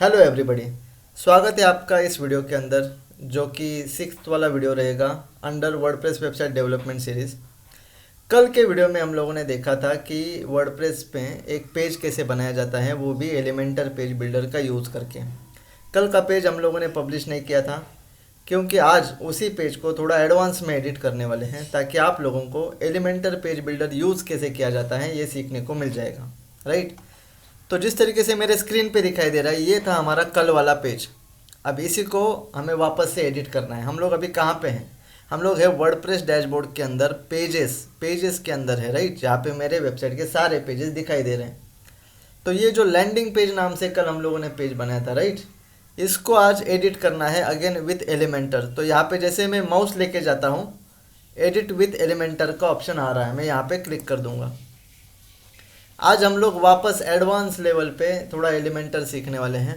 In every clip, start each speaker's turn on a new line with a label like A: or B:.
A: Hello everybody. स्वागत है आपका इस वीडियो के अंदर, जो कि 6th वाला वीडियो रहेगा under WordPress website development series. कल के वीडियो में हम लोगों ने देखा था कि वर्डप्रेस पे एक पेज कैसे बनाया जाता है, वो भी एलिमेंटर पेज बिल्डर का यूज़ करके। कल का पेज हम लोगों ने पब्लिश नहीं किया था क्योंकि आज उसी पेज को थोड़ा एडवांस में एडिट करने वाले हैं, ताकि आप लोगों को एलिमेंटर पेज बिल्डर यूज़ कैसे किया जाता है ये सीखने को मिल जाएगा, राइट। तो जिस तरीके से मेरे स्क्रीन पे दिखाई दे रहा है, ये था हमारा कल वाला पेज। अब इसी को हमें वापस से एडिट करना है। हम लोग अभी कहाँ पे हैं? हम लोग है वर्डप्रेस डैशबोर्ड के अंदर, पेजेस के अंदर है, राइट, जहाँ पे मेरे वेबसाइट के सारे पेजेस दिखाई दे रहे हैं। तो ये जो लैंडिंग पेज नाम से कल हम लोगों ने पेज बनाया था, राइट, इसको आज एडिट करना है अगेन विथ एलिमेंटर। तो यहाँ पे जैसे मैं माउस लेके जाता हूँ, एडिट विथ एलिमेंटर का ऑप्शन आ रहा है, मैं यहाँ पे क्लिक कर दूंगा। आज हम लोग वापस एडवांस लेवल पे थोड़ा एलिमेंटर सीखने वाले हैं।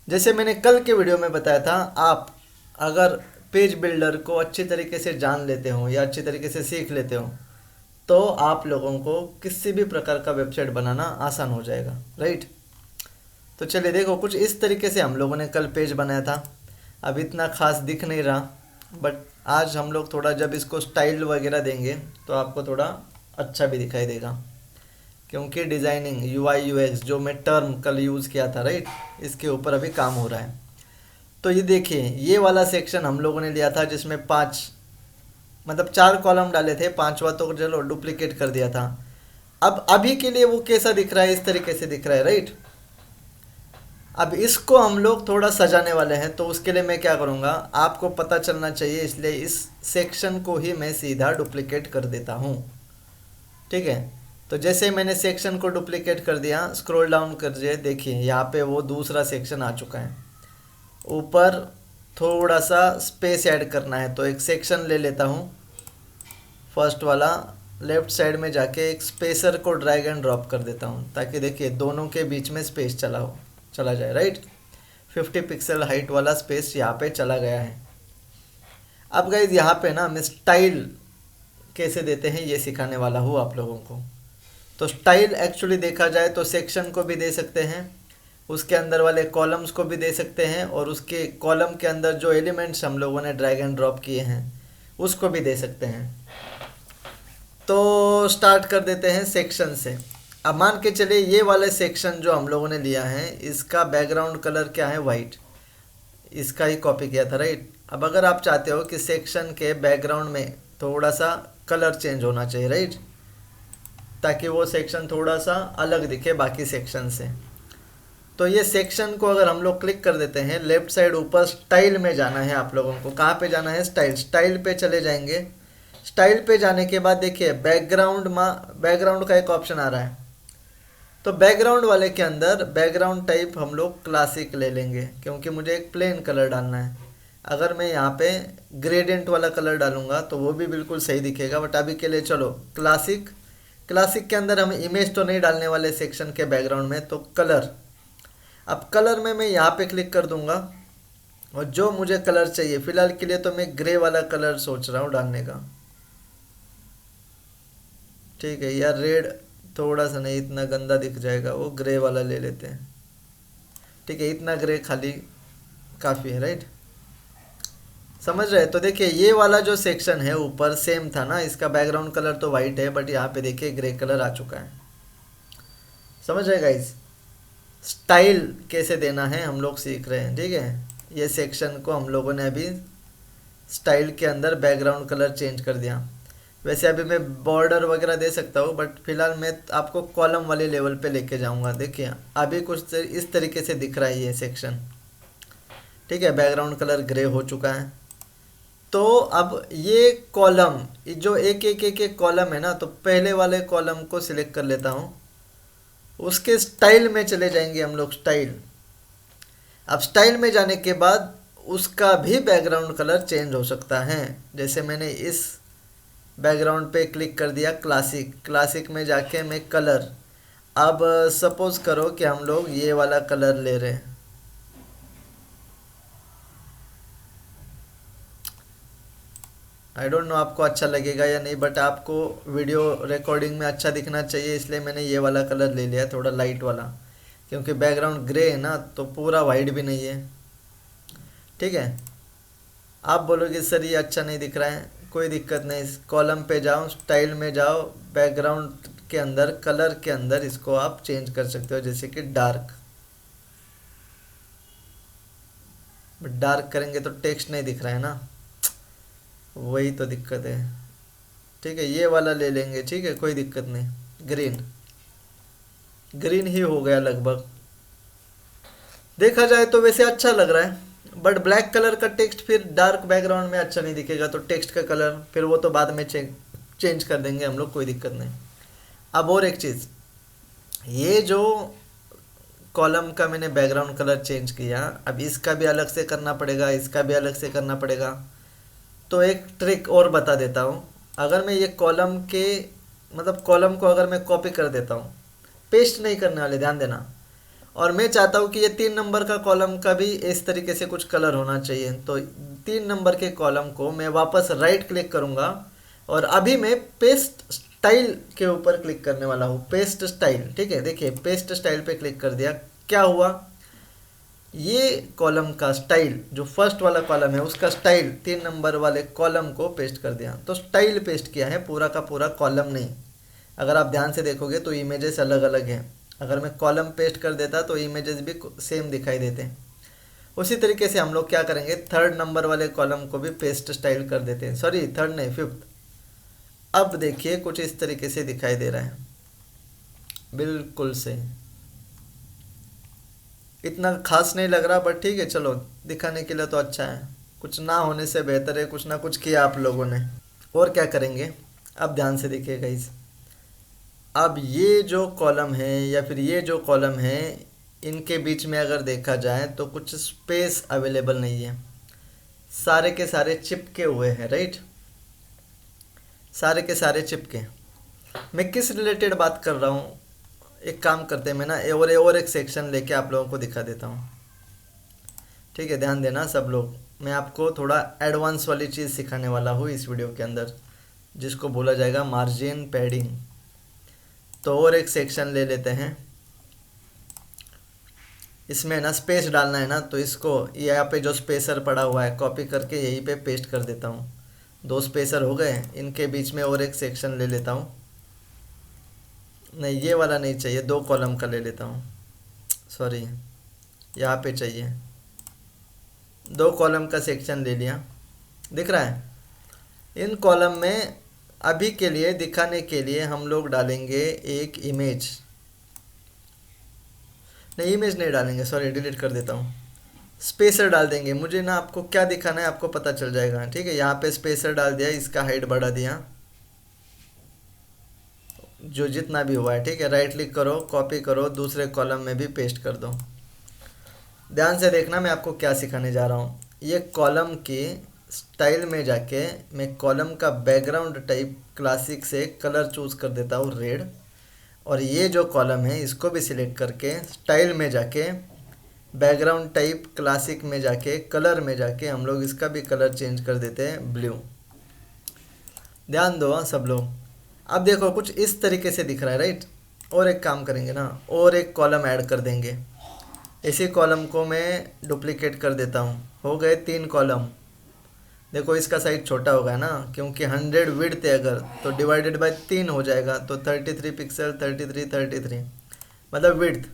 A: जैसे मैंने कल के वीडियो में बताया था, आप अगर पेज बिल्डर को अच्छी तरीके से जान लेते हो या अच्छी तरीके से सीख लेते हो, तो आप लोगों को किसी भी प्रकार का वेबसाइट बनाना आसान हो जाएगा, राइट। तो चलिए देखो, कुछ इस तरीके से हम लोगों ने कल पेज बनाया था। अब इतना खास दिख नहीं रहा, बट आज हम लोग थोड़ा जब इसको स्टाइल वगैरह देंगे तो आपको थोड़ा अच्छा भी दिखाई देगा, क्योंकि डिज़ाइनिंग UI UX जो मैं टर्म कल यूज़ किया था, राइट, इसके ऊपर अभी काम हो रहा है। तो ये देखिए, ये वाला सेक्शन हम लोगों ने लिया था जिसमें 4 कॉलम डाले थे, पांचवा तो चलो डुप्लीकेट कर दिया था। अब अभी के लिए वो कैसा दिख रहा है? इस तरीके से दिख रहा है, राइट। अब इसको हम लोग थोड़ा सजाने वाले हैं, तो उसके लिए मैं क्या करूँगा, आपको पता चलना चाहिए, इसलिए इस सेक्शन को ही मैं सीधा डुप्लीकेट कर देता हूँ, ठीक है। तो जैसे मैंने सेक्शन को डुप्लीकेट कर दिया, स्क्रॉल डाउन कर दिए, देखिए यहाँ पे वो दूसरा सेक्शन आ चुका है। ऊपर थोड़ा सा स्पेस ऐड करना है, तो एक सेक्शन ले लेता हूँ, फर्स्ट वाला। लेफ्ट साइड में जाके एक स्पेसर को ड्रैग एंड ड्रॉप कर देता हूँ, ताकि देखिए दोनों के बीच में स्पेस चला जाए, राइट। 50 पिक्सल हाइट वाला स्पेस यहाँ पे चला गया है। अब गाइज यहाँ पे ना मैं स्टाइल कैसे देते हैं ये सिखाने वाला हूँ आप लोगों को। तो स्टाइल एक्चुअली देखा जाए तो सेक्शन को भी दे सकते हैं, उसके अंदर वाले कॉलम्स को भी दे सकते हैं, और उसके कॉलम के अंदर जो एलिमेंट्स हम लोगों ने ड्रैग एंड ड्रॉप किए हैं उसको भी दे सकते हैं। तो स्टार्ट कर देते हैं सेक्शन से। अब मान के चलिए ये वाले सेक्शन जो हम लोगों ने लिया है, इसका बैकग्राउंड कलर क्या है? वाइट। इसका ही कॉपी किया था, राइट। अब अगर आप चाहते हो कि सेक्शन के बैकग्राउंड में थोड़ा सा कलर चेंज होना चाहिए, राइट, ताकि वो सेक्शन थोड़ा सा अलग दिखे बाकी सेक्शन से, तो ये सेक्शन को अगर हम लोग क्लिक कर देते हैं, लेफ्ट साइड ऊपर स्टाइल में जाना है आप लोगों को। कहाँ पे जाना है? स्टाइल पे चले जाएंगे। स्टाइल पे जाने के बाद देखिए बैकग्राउंड का एक ऑप्शन आ रहा है। तो बैकग्राउंड वाले के अंदर बैकग्राउंड टाइप हम लोग क्लासिक ले लेंगे, क्योंकि मुझे एक प्लेन कलर डालना है। अगर मैं यहाँ पे ग्रेडियंट वाला कलर डालूंगा तो वो भी बिल्कुल सही दिखेगा, बट अभी के लिए चलो क्लासिक के अंदर हम इमेज तो नहीं डालने वाले सेक्शन के बैकग्राउंड में, तो कलर। अब कलर में मैं यहाँ पे क्लिक कर दूंगा, और जो मुझे कलर चाहिए फिलहाल के लिए तो मैं ग्रे वाला कलर सोच रहा हूँ डालने का, ठीक है। यार रेड थोड़ा सा नहीं, इतना गंदा दिख जाएगा, वो ग्रे वाला ले लेते हैं, ठीक है। इतना ग्रे खाली काफ़ी है, राइट, समझ रहे हैं? तो देखिए ये वाला जो सेक्शन है ऊपर सेम था ना, इसका बैकग्राउंड कलर तो वाइट है, बट यहाँ पे देखिए ग्रे कलर आ चुका है। समझ रहे गाइस? स्टाइल कैसे देना है हम लोग सीख रहे हैं, ठीक है। ये सेक्शन को हम लोगों ने अभी स्टाइल के अंदर बैकग्राउंड कलर चेंज कर दिया। वैसे अभी मैं बॉर्डर वगैरह दे सकता हूँ, बट फिलहाल मैं आपको कॉलम वाले लेवल पे लेके जाऊँगा। देखिए अभी कुछ इस तरीके से दिख रहा है ये सेक्शन, ठीक है। बैकग्राउंड कलर ग्रे हो चुका है। तो अब ये कॉलम, जो एक कॉलम है ना, तो पहले वाले कॉलम को सिलेक्ट कर लेता हूँ, उसके स्टाइल में चले जाएंगे हम लोग, स्टाइल। अब स्टाइल में जाने के बाद उसका भी बैकग्राउंड कलर चेंज हो सकता है। जैसे मैंने इस बैकग्राउंड पे क्लिक कर दिया, क्लासिक में जाके मैं कलर, अब सपोज करो कि हम लोग ये वाला कलर ले रहे हैं, आई डोंट नो आपको अच्छा लगेगा या नहीं, बट आपको वीडियो रिकॉर्डिंग में अच्छा दिखना चाहिए, इसलिए मैंने ये वाला कलर ले लिया, थोड़ा लाइट वाला, क्योंकि बैकग्राउंड ग्रे है ना, तो पूरा वाइट भी नहीं है। ठीक है, आप बोलोगे सर ये अच्छा नहीं दिख रहा है, कोई दिक्कत नहीं, इस कॉलम पे जाओ, स्टाइल में जाओ, बैकग्राउंड के अंदर कलर के अंदर इसको आप चेंज कर सकते हो, जैसे कि डार्क। डार्क करेंगे तो टेक्स्ट नहीं दिख रहा है ना, वही तो दिक्कत है। ठीक है, ये वाला ले लेंगे, ठीक है, कोई दिक्कत नहीं। ग्रीन, ग्रीन ही हो गया लगभग। देखा जाए तो वैसे अच्छा लग रहा है, बट ब्लैक कलर का टेक्स्ट फिर डार्क बैकग्राउंड में अच्छा नहीं दिखेगा, तो टेक्स्ट का कलर फिर वो तो बाद में चेंज कर देंगे हम लोग, कोई दिक्कत नहीं। अब और एक चीज़, ये जो कॉलम का मैंने बैकग्राउंड कलर चेंज किया, अब इसका भी अलग से करना पड़ेगा, इसका भी अलग से करना पड़ेगा। तो एक ट्रिक और बता देता हूँ। अगर मैं ये कॉलम के मतलब कॉलम को अगर मैं कॉपी कर देता हूँ, पेस्ट नहीं करने वाले, ध्यान देना, और मैं चाहता हूँ कि ये 3 नंबर का कॉलम का भी इस तरीके से कुछ कलर होना चाहिए, तो 3 नंबर के कॉलम को मैं वापस राइट क्लिक करूँगा और अभी मैं पेस्ट स्टाइल के ऊपर क्लिक करने वाला हूँ। पेस्ट स्टाइल, ठीक है, देखिए पेस्ट स्टाइल पे क्लिक कर दिया, क्या हुआ, ये कॉलम का स्टाइल जो फर्स्ट वाला कॉलम है उसका स्टाइल 3 नंबर वाले कॉलम को पेस्ट कर दिया। तो स्टाइल पेस्ट किया है, पूरा का पूरा कॉलम नहीं। अगर आप ध्यान से देखोगे तो इमेजेस अलग अलग हैं, अगर मैं कॉलम पेस्ट कर देता तो इमेजेस भी सेम दिखाई देते। उसी तरीके से हम लोग क्या करेंगे, 3rd नंबर वाले कॉलम को भी पेस्ट स्टाइल कर देते हैं, सॉरी 3rd नहीं 5th। अब देखिए कुछ इस तरीके से दिखाई दे रहा है, बिल्कुल सही। इतना खास नहीं लग रहा, बट ठीक है, चलो दिखाने के लिए तो अच्छा है, कुछ ना होने से बेहतर है, कुछ ना कुछ किया आप लोगों ने। और क्या करेंगे, अब ध्यान से देखिएगा इस, अब ये जो कॉलम है या फिर ये जो कॉलम है, इनके बीच में अगर देखा जाए तो कुछ स्पेस अवेलेबल नहीं है, सारे के सारे चिपके हुए हैं, राइट, सारे के सारे चिपके। मैं किस रिलेटेड बात कर रहा हूँ, एक काम करते हैं, मैं ना और एक सेक्शन लेके आप लोगों को दिखा देता हूँ। ठीक है, ध्यान देना सब लोग, मैं आपको थोड़ा एडवांस वाली चीज़ सिखाने वाला हूँ इस वीडियो के अंदर, जिसको बोला जाएगा मार्जिन पैडिंग। तो और एक सेक्शन ले लेते हैं, इसमें ना स्पेस डालना है ना, तो इसको यहाँ पे जो स्पेसर पड़ा हुआ है कॉपी करके यहीं पे पेस्ट कर देता हूँ। 2 स्पेसर हो गए, इनके बीच में और एक सेक्शन ले लेता हूँ, नहीं ये वाला नहीं चाहिए, 2 कॉलम का ले लेता हूँ, सॉरी यहाँ पे चाहिए, 2 कॉलम का सेक्शन ले लिया, दिख रहा है। इन कॉलम में अभी के लिए दिखाने के लिए हम लोग डालेंगे एक इमेज, नहीं इमेज नहीं डालेंगे, सॉरी डिलीट कर देता हूँ, स्पेसर डाल देंगे। मुझे ना आपको क्या दिखाना है आपको पता चल जाएगा, ठीक है। यहाँ पे स्पेसर डाल दिया, इसका हाइट बढ़ा दिया, जो जितना भी हुआ है, ठीक है। राइट क्लिक करो, कॉपी करो, दूसरे कॉलम में भी पेस्ट कर दो। ध्यान से देखना मैं आपको क्या सिखाने जा रहा हूँ। ये कॉलम के स्टाइल में जाके मैं कॉलम का बैकग्राउंड टाइप क्लासिक से कलर चूज़ कर देता हूँ रेड, और ये जो कॉलम है इसको भी सिलेक्ट करके स्टाइल में जाके बैकग्राउंड टाइप क्लासिक में जाके कलर में जाके हम लोग इसका भी कलर चेंज कर देते हैं ब्लू। ध्यान दो सब लोग, अब देखो कुछ इस तरीके से दिख रहा है, राइट। और एक काम करेंगे ना, और एक कॉलम ऐड कर देंगे, इसी कॉलम को मैं डुप्लीकेट कर देता हूँ, हो गए 3 कॉलम। देखो इसका साइज छोटा होगा ना, क्योंकि 100 विड्थ है अगर, तो डिवाइडेड बाय 3 हो जाएगा, तो 33 पिक्सल, 33 मतलब विड्थ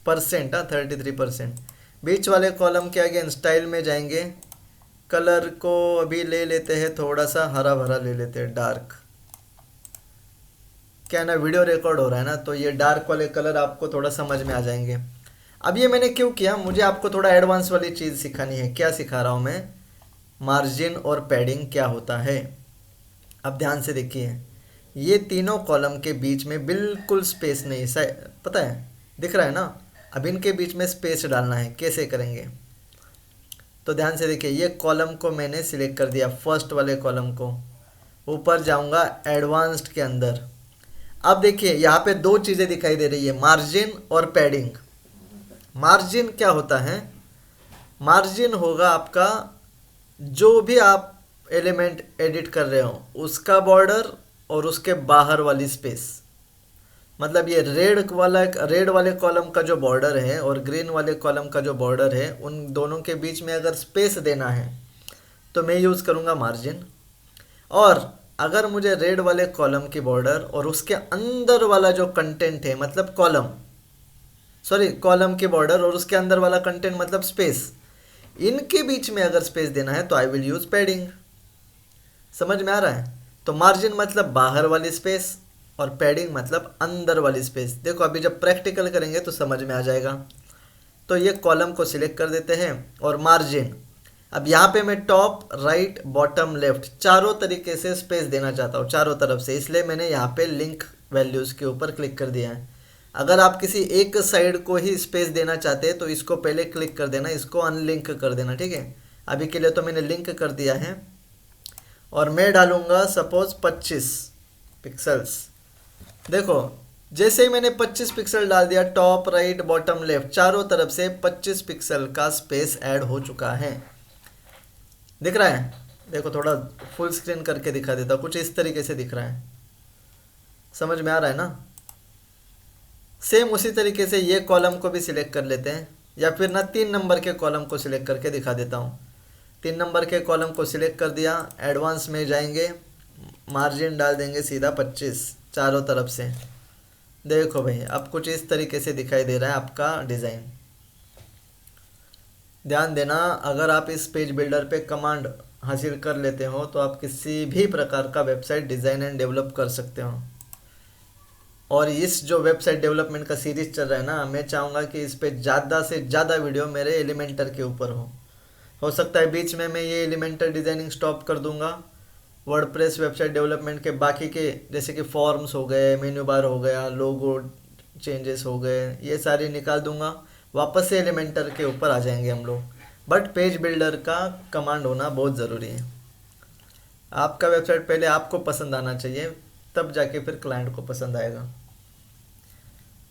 A: परसेंट, 33%। बीच वाले कॉलम के अगेन स्टाइल में जाएंगे, कलर को अभी ले लेते हैं थोड़ा सा हरा भरा ले लेते हैं, डार्क। क्या ना वीडियो रिकॉर्ड हो रहा है ना, तो ये डार्क वाले कलर आपको थोड़ा समझ में आ जाएंगे। अब ये मैंने क्यों किया, मुझे आपको थोड़ा एडवांस वाली चीज़ सिखानी है। क्या सिखा रहा हूँ मैं, मार्जिन और पैडिंग क्या होता है। अब ध्यान से देखिए, ये तीनों कॉलम के बीच में बिल्कुल स्पेस नहीं, पता है, दिख रहा है ना। अब इनके बीच में स्पेस डालना है, कैसे करेंगे, तो ध्यान से देखिए, ये कॉलम को मैंने सिलेक्ट कर दिया, फर्स्ट वाले कॉलम को, ऊपर जाऊंगा एडवांस्ड के अंदर। अब देखिए यहाँ पे 2 चीज़ें दिखाई दे रही है, मार्जिन और पैडिंग। मार्जिन क्या होता है, मार्जिन होगा आपका जो भी आप एलिमेंट एडिट कर रहे हो उसका बॉर्डर और उसके बाहर वाली स्पेस, मतलब ये रेड वाले कॉलम का जो बॉर्डर है और ग्रीन वाले कॉलम का जो बॉर्डर है, उन दोनों के बीच में अगर स्पेस देना है तो मैं यूज़ करूँगा मार्जिन। और अगर मुझे रेड वाले कॉलम की बॉर्डर और उसके अंदर वाला जो कंटेंट है, मतलब कॉलम की बॉर्डर और उसके अंदर वाला कंटेंट मतलब स्पेस, इनके बीच में अगर स्पेस देना है तो आई विल यूज़ पैडिंग। समझ में आ रहा है? तो मार्जिन मतलब बाहर वाली स्पेस और पैडिंग मतलब अंदर वाली स्पेस। देखो अभी जब प्रैक्टिकल करेंगे तो समझ में आ जाएगा। तो ये कॉलम को सिलेक्ट कर देते हैं और मार्जिन। अब यहाँ पे मैं टॉप, राइट, बॉटम, लेफ्ट चारों तरीके से स्पेस देना चाहता हूँ, चारों तरफ से, इसलिए मैंने यहाँ पे लिंक वैल्यूज़ के ऊपर क्लिक कर दिया है। अगर आप किसी एक साइड को ही स्पेस देना चाहते हैं तो इसको पहले क्लिक कर देना, इसको अनलिंक कर देना, ठीक है। अभी के लिए तो मैंने लिंक कर दिया है और मैं डालूंगा सपोज 25 पिक्सल्स। देखो जैसे ही मैंने 25 पिक्सल डाल दिया, टॉप, राइट, बॉटम, लेफ्ट चारों तरफ से 25 पिक्सल का स्पेस ऐड हो चुका है। दिख रहा है? देखो थोड़ा फुल स्क्रीन करके दिखा देता हूँ, कुछ इस तरीके से दिख रहा है। समझ में आ रहा है ना? सेम उसी तरीके से ये कॉलम को भी सिलेक्ट कर लेते हैं, या फिर ना 3 नंबर के कॉलम को सिलेक्ट करके दिखा देता हूँ। 3 नंबर के कॉलम को सिलेक्ट कर दिया, एडवांस में जाएंगे, मार्जिन डाल देंगे सीधा 25 चारों तरफ से। देखो भाई अब कुछ इस तरीके से दिखाई दे रहा है आपका डिज़ाइन। ध्यान देना, अगर आप इस पेज बिल्डर पे कमांड हासिल कर लेते हो तो आप किसी भी प्रकार का वेबसाइट डिज़ाइन एंड डेवलप कर सकते हो। और इस जो वेबसाइट डेवलपमेंट का सीरीज़ चल रहा है ना, मैं चाहूँगा कि इस पे ज़्यादा से ज़्यादा वीडियो मेरे एलिमेंटर के ऊपर हो सकता है बीच में मैं ये एलिमेंटर डिज़ाइनिंग स्टॉप कर दूंगा। वर्डप्रेस वेबसाइट डेवलपमेंट के बाकी के जैसे कि फॉर्म्स हो गए, मेन्यू बार हो गया, लोगो चेंजेस हो गए, ये सारी निकाल दूंगा, वापस से एलिमेंटर के ऊपर आ जाएंगे हम लोग। बट पेज बिल्डर का कमांड होना बहुत ज़रूरी है। आपका वेबसाइट पहले आपको पसंद आना चाहिए, तब जाके फिर क्लाइंट को पसंद आएगा।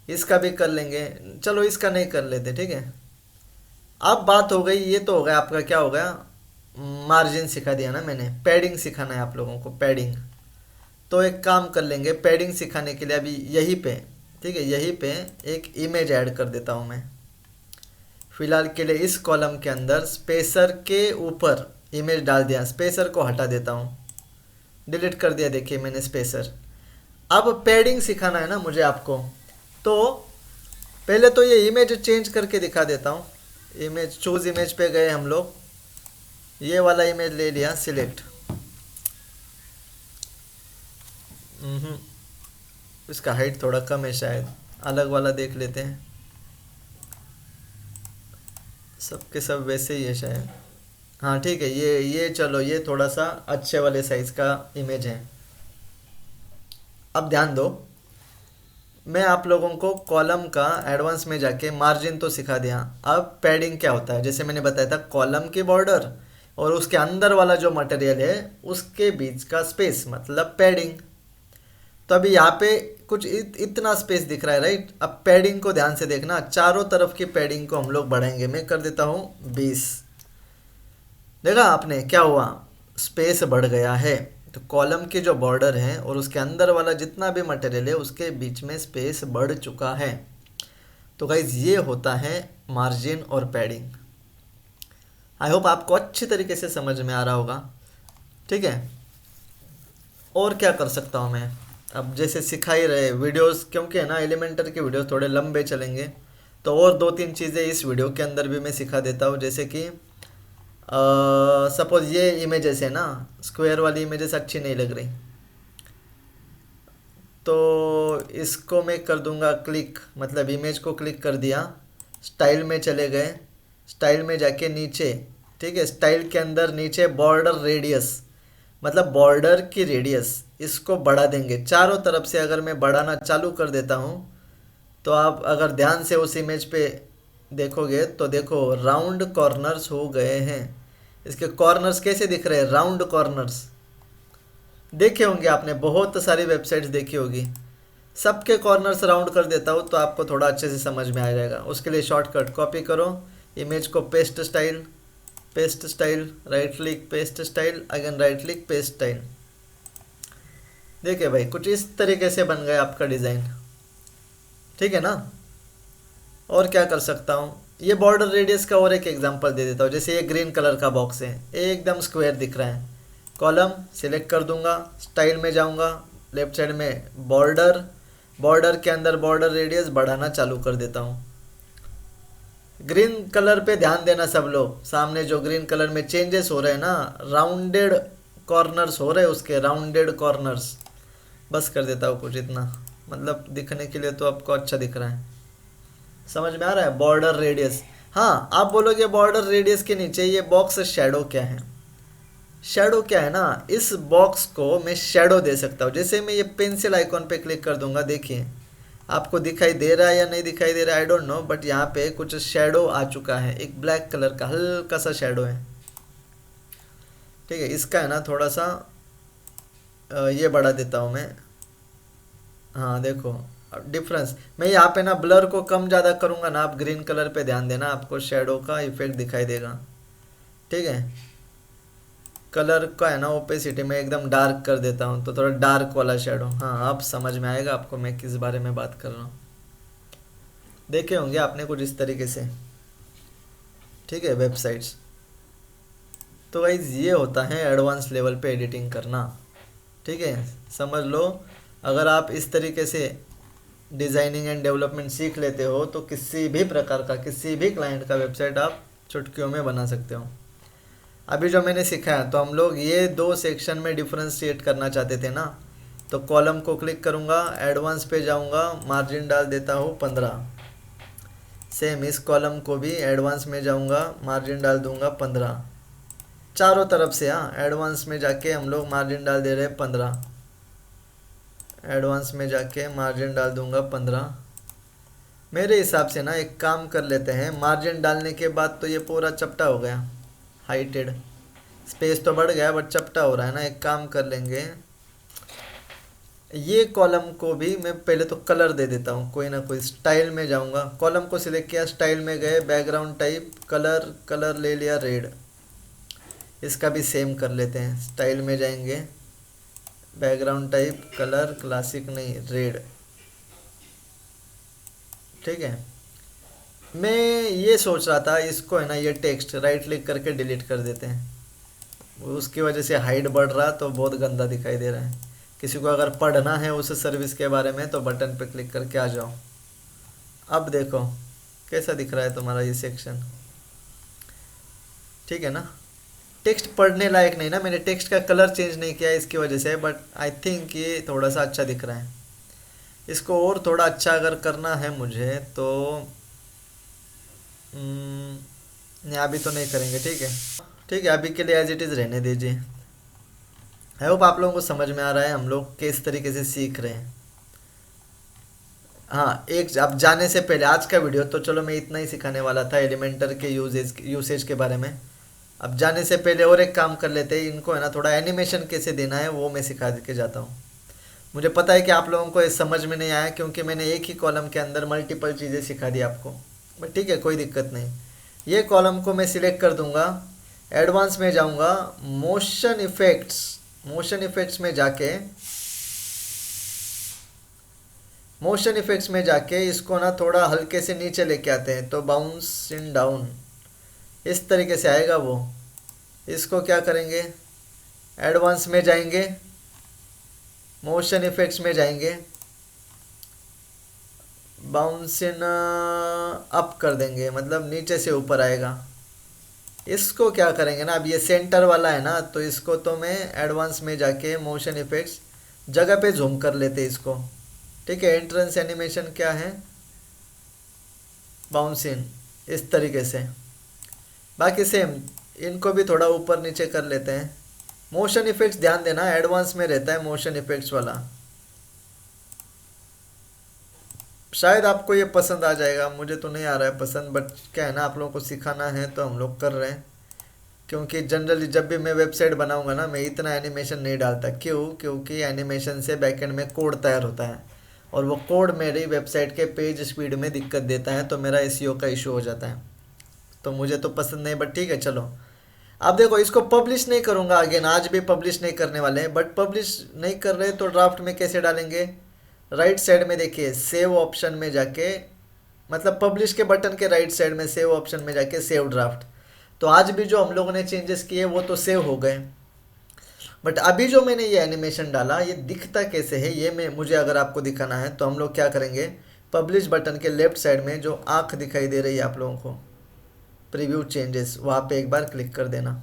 A: इसका भी कर लेंगे, चलो इसका नहीं कर लेते, ठीक है। अब बात हो गई, ये तो हो गया आपका, क्या हो गया, मार्जिन सिखा दिया ना मैंने, पैडिंग सिखाना है आप लोगों को, पैडिंग। तो एक काम कर लेंगे, पैडिंग सिखाने के लिए अभी यहीं पे, ठीक है, यहीं पे एक इमेज ऐड कर देता हूँ मैं। फिलहाल के लिए इस कॉलम के अंदर स्पेसर के ऊपर इमेज डाल दिया, स्पेसर को हटा देता हूँ, डिलीट कर दिया, देखिए मैंने स्पेसर। अब पैडिंग सिखाना है ना मुझे आपको, तो पहले तो ये इमेज चेंज करके दिखा देता हूँ। इमेज, चूज इमेज पे गए हम लोग, ये वाला इमेज ले लिया सिलेक्ट। इसका हाइट थोड़ा कम है शायद, अलग वाला देख लेते हैं। सबके सब वैसे ही है शायद, हाँ ठीक है, ये चलो, ये थोड़ा सा अच्छे वाले साइज का इमेज है। अब ध्यान दो, मैं आप लोगों को कॉलम का एडवांस में जाके मार्जिन तो सिखा दिया। अब पैडिंग क्या होता है, जैसे मैंने बताया था, कॉलम की बॉर्डर और उसके अंदर वाला जो मटेरियल है उसके बीच का स्पेस मतलब पैडिंग। तो अभी यहाँ पे कुछ इतना स्पेस दिख रहा है, राइट। अब पैडिंग को ध्यान से देखना, चारों तरफ की पैडिंग को हम लोग बढ़ाएंगे। मैं कर देता हूँ 20। देखा आपने क्या हुआ, स्पेस बढ़ गया है। तो कॉलम की जो बॉर्डर है और उसके अंदर वाला जितना भी मटेरियल है उसके बीच में स्पेस बढ़ चुका है। तो गाइज ये होता है मार्जिन और पैडिंग। आई होप आपको अच्छी तरीके से समझ में आ रहा होगा, ठीक है। और क्या कर सकता हूँ मैं, अब जैसे सिखा ही रहे वीडियोस, क्योंकि है ना एलिमेंटर के वीडियोस थोड़े लंबे चलेंगे, तो और 2-3 चीज़ें इस वीडियो के अंदर भी मैं सिखा देता हूँ। जैसे कि सपोज ये इमेजेस है ना, स्क्वायर वाली इमेजेस अच्छी नहीं लग रही, तो इसको मैं कर दूंगा क्लिक, मतलब इमेज को क्लिक कर दिया, स्टाइल में चले गए, स्टाइल में जाके नीचे, ठीक है, स्टाइल के अंदर नीचे बॉर्डर रेडियस, मतलब बॉर्डर की रेडियस, इसको बढ़ा देंगे चारों तरफ से। अगर मैं बढ़ाना चालू कर देता हूँ तो आप अगर ध्यान से उस इमेज पे देखोगे तो देखो राउंड कॉर्नर्स हो गए हैं। इसके कॉर्नर्स कैसे दिख रहे हैं, राउंड कॉर्नर्स देखे होंगे आपने, बहुत सारी वेबसाइट्स देखी होगी, सबके कॉर्नर्स राउंड कर देता हूँ तो आपको थोड़ा अच्छे से समझ में आ जाएगा। उसके लिए शॉर्टकट कॉपी करो, इमेज को paste style, right click paste style, again right click paste style. देखिए भाई कुछ इस तरीके से बन गया आपका डिज़ाइन। ठीक है ना। और क्या कर सकता हूँ, ये बॉर्डर रेडियस का और एक एग्जांपल दे देता हूँ। जैसे ये ग्रीन कलर का बॉक्स है, एकदम स्क्वायर दिख रहा है। कॉलम सिलेक्ट कर दूंगा, स्टाइल में जाऊंगा, लेफ्ट साइड में बॉर्डर, बॉर्डर के अंदर बॉर्डर रेडियस बढ़ाना चालू कर देता हूँ। ग्रीन कलर पे ध्यान देना सब लोग, सामने जो ग्रीन कलर में चेंजेस हो रहे हैं ना, राउंडेड कॉर्नर्स हो रहे हैं उसके, राउंडेड कॉर्नर्स। बस कर देता हूँ कुछ इतना, मतलब दिखने के लिए तो आपको अच्छा दिख रहा है। समझ में आ रहा है, बॉर्डर रेडियस। हाँ, आप बोलोगे बॉर्डर रेडियस के नीचे ये बॉक्स शेडो क्या है। शेडो क्या है ना, इस बॉक्स को मैं शेडो दे सकता हूँ। जैसे मैं ये पेंसिल आइकॉन पे क्लिक कर दूंगा, देखिए आपको दिखाई दे रहा है या नहीं दिखाई दे रहा है आई डोंट नो, बट यहाँ पे कुछ शेडो आ चुका है, एक ब्लैक कलर का हल्का सा शेडो है। ठीक है, इसका है ना थोड़ा सा ये बढ़ा देता हूँ मैं। हाँ देखो डिफरेंस, मैं यहाँ पे ना ब्लर को कम ज़्यादा करूँगा ना, आप ग्रीन कलर पे ध्यान देना, आपको शेडो का इफेक्ट दिखाई देगा। ठीक है, कलर का है ना ओपेसिटी में एकदम डार्क कर देता हूँ, तो थोड़ा डार्क वाला शेडो। हाँ, अब समझ में आएगा आपको मैं किस बारे में बात कर रहा हूँ। देखे होंगे आपने कुछ इस तरीके से। ठीक है, वेबसाइट्स। तो गाइज ये होता है एडवांस लेवल पे एडिटिंग करना। ठीक है, समझ लो, अगर आप इस तरीके से डिज़ाइनिंग एंड डेवलपमेंट सीख लेते हो तो किसी भी प्रकार का, किसी भी क्लाइंट का वेबसाइट आप चुटकियों में बना सकते हो। अभी जो मैंने सिखाया, तो हम लोग ये दो सेक्शन में डिफ्रेंशिएट करना चाहते थे ना, तो कॉलम को क्लिक करूँगा, एडवांस पे जाऊँगा, मार्जिन डाल देता हूँ 15। सेम इस कॉलम को भी एडवांस में जाऊँगा, मार्जिन डाल दूँगा 15। चारों तरफ से, हाँ, एडवांस में जाके हम लोग मार्जिन डाल दे रहे हैं 15। एडवांस में जाके मार्जिन डाल दूंगा 15। मेरे हिसाब से ना एक काम कर लेते हैं, मार्जिन डालने के बाद तो ये पूरा चपटा हो गया, हाइटेड, स्पेस तो बढ़ गया बट चपटा हो रहा है ना। एक काम कर लेंगे, ये कॉलम को भी मैं पहले तो कलर दे देता हूँ, कोई ना कोई स्टाइल में जाऊँगा, कॉलम को सिलेक्ट किया, स्टाइल में गए, बैकग्राउंड टाइप कलर, कलर ले लिया रेड। इसका भी सेम कर लेते हैं, स्टाइल में जाएंगे, बैकग्राउंड टाइप कलर, क्लासिक नहीं, रेड। ठीक है, मैं ये सोच रहा था इसको है ना, ये टेक्स्ट राइट क्लिक करके डिलीट कर देते हैं। उसकी वजह से हाइट बढ़ रहा तो बहुत गंदा दिखाई दे रहा है। किसी को अगर पढ़ना है उस सर्विस के बारे में तो बटन पे क्लिक करके आ जाओ। अब देखो कैसा दिख रहा है तुम्हारा ये सेक्शन। ठीक है ना, टेक्स्ट पढ़ने लायक नहीं ना, मैंने टेक्स्ट का कलर चेंज नहीं किया इसकी वजह से, बट आई थिंक ये थोड़ा सा अच्छा दिख रहा है। इसको और थोड़ा अच्छा अगर करना है मुझे तो नहीं, अभी तो नहीं करेंगे। ठीक है, ठीक है, अभी के लिए एज इट इज़ रहने दीजिए। आई होप आप लोगों को समझ में आ रहा है हम लोग किस तरीके से सीख रहे हैं। हाँ, एक अब जाने से पहले आज का वीडियो तो चलो मैं इतना ही सिखाने वाला था, एलिमेंटर के यूसेज के बारे में। अब जाने से पहले और एक काम कर लेते हैं, इनको है ना थोड़ा एनिमेशन कैसे देना है वो मैं सिखा के जाता हूँ। मुझे पता है कि आप लोगों को ये समझ में नहीं आया, क्योंकि मैंने एक ही कॉलम के अंदर मल्टीपल चीज़ें सिखा दी आपको, बट ठीक है, कोई दिक्कत नहीं। ये कॉलम को मैं सिलेक्ट कर दूंगा, एडवांस में जाऊंगा, मोशन इफेक्ट्स, मोशन इफेक्ट्स में जाके, मोशन इफेक्ट्स में जाके इसको ना थोड़ा हल्के से नीचे लेके आते हैं, तो बाउंस इन डाउन इस तरीके से आएगा वो। इसको क्या करेंगे, एडवांस में जाएंगे, मोशन इफेक्ट्स में जाएंगे, बाउंस इन अप कर देंगे, मतलब नीचे से ऊपर आएगा। इसको क्या करेंगे ना, अब ये सेंटर वाला है ना, तो इसको तो मैं एडवांस में जाके मोशन इफेक्ट्स जगह पे जूम कर लेते इसको। ठीक है, एंट्रेंस एनिमेशन क्या है, बाउंस इन, इस तरीके से। बाकी सेम, इनको भी थोड़ा ऊपर नीचे कर लेते हैं। मोशन इफेक्ट्स ध्यान देना एडवांस में रहता है मोशन इफेक्ट्स वाला, शायद आपको ये पसंद आ जाएगा, मुझे तो नहीं आ रहा है पसंद, बट क्या है ना, आप लोगों को सिखाना है तो हम लोग कर रहे हैं। क्योंकि जनरली जब भी मैं वेबसाइट बनाऊंगा ना, मैं इतना एनिमेशन नहीं डालता। क्यों? क्योंकि एनिमेशन से बैकएंड में कोड तैयार होता है, और वो कोड मेरी वेबसाइट के पेज स्पीड में दिक्कत देता है, तो मेरा एसईओ का इशू हो जाता है, तो मुझे तो पसंद नहीं। बट ठीक है, चलो अब देखो, इसको पब्लिश नहीं करूँगा अगेन, आज भी पब्लिश नहीं करने वाले हैं, बट पब्लिश नहीं कर रहे तो ड्राफ्ट में कैसे डालेंगे, राइट साइड में देखिए सेव ऑप्शन में जाके, मतलब पब्लिश के बटन के राइट साइड में सेव ऑप्शन में जाके सेव ड्राफ्ट। तो आज भी जो हम लोगों ने चेंजेस किए वो तो सेव हो गए, बट अभी जो मैंने ये एनिमेशन डाला ये दिखता कैसे है, ये मैं मुझे अगर आपको दिखाना है तो हम लोग क्या करेंगे, पब्लिश बटन के लेफ्ट साइड में जो आँख दिखाई दे रही है आप लोगों को, प्रीव्यू चेंजेस, वहाँ पे एक बार क्लिक कर देना।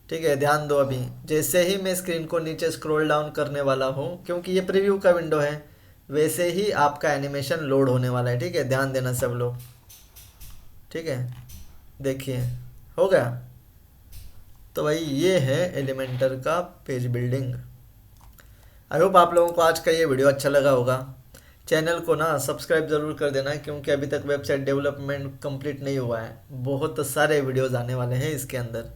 A: ठीक है, ध्यान दो, अभी जैसे ही मैं स्क्रीन को नीचे स्क्रॉल डाउन करने वाला हूँ, क्योंकि ये प्रीव्यू का विंडो है, वैसे ही आपका एनिमेशन लोड होने वाला है। ठीक है, ध्यान देना सब लोग। ठीक है, देखिए हो गया। तो भाई ये है एलिमेंटर का पेज बिल्डिंग। आई होप आप लोगों को आज का ये वीडियो अच्छा लगा होगा। चैनल को ना सब्सक्राइब ज़रूर कर देना, क्योंकि अभी तक वेबसाइट डेवलपमेंट कंप्लीट नहीं हुआ है, बहुत सारे वीडियोज़ आने वाले हैं इसके अंदर।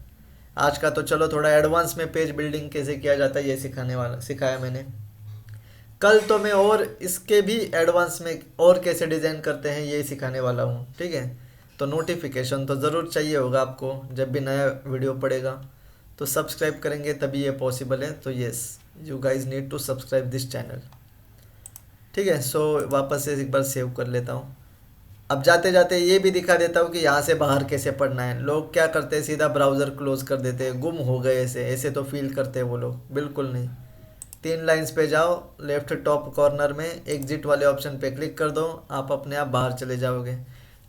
A: आज का तो चलो थोड़ा एडवांस में पेज बिल्डिंग कैसे किया जाता है ये सिखाया मैंने। कल तो मैं और इसके भी एडवांस में और कैसे डिज़ाइन करते हैं ये सिखाने वाला हूँ। ठीक है, तो नोटिफिकेशन तो ज़रूर चाहिए होगा आपको, जब भी नया वीडियो पड़ेगा तो सब्सक्राइब करेंगे तभी ये पॉसिबल है। तो yes, you guys need to subscribe this channel. ठीक है, सो वापस से एक बार सेव कर लेता हूँ। अब जाते जाते ये भी दिखा देता हूँ कि यहाँ से बाहर कैसे पढ़ना है। लोग क्या करते हैं, सीधा ब्राउज़र क्लोज कर देते हैं, गुम हो गए, ऐसे ऐसे तो फील करते हैं वो लोग, बिल्कुल नहीं। 3 लाइन्स पे जाओ, लेफ्ट टॉप कॉर्नर में एग्जिट वाले ऑप्शन पे क्लिक कर दो, आप अपने आप बाहर चले जाओगे।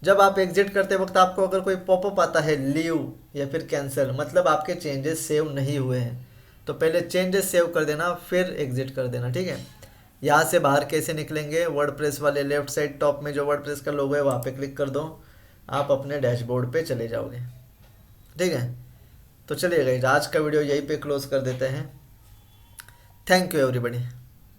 A: जब आप एग्जिट करते वक्त आपको अगर कोई पॉपअप आता है लीव या फिर कैंसिल, मतलब आपके चेंजेस सेव नहीं हुए हैं, तो पहले चेंजेस सेव कर देना फिर एग्जिट कर देना। ठीक है, यहाँ से बाहर कैसे निकलेंगे, वर्डप्रेस वाले लेफ्ट साइड टॉप में जो वर्डप्रेस का लोगो है वहाँ पे क्लिक कर दो, आप अपने डैशबोर्ड पे चले जाओगे। ठीक है, तो चलिए गाइस, आज का वीडियो यहीं पे क्लोज कर देते हैं। Thank you everybody.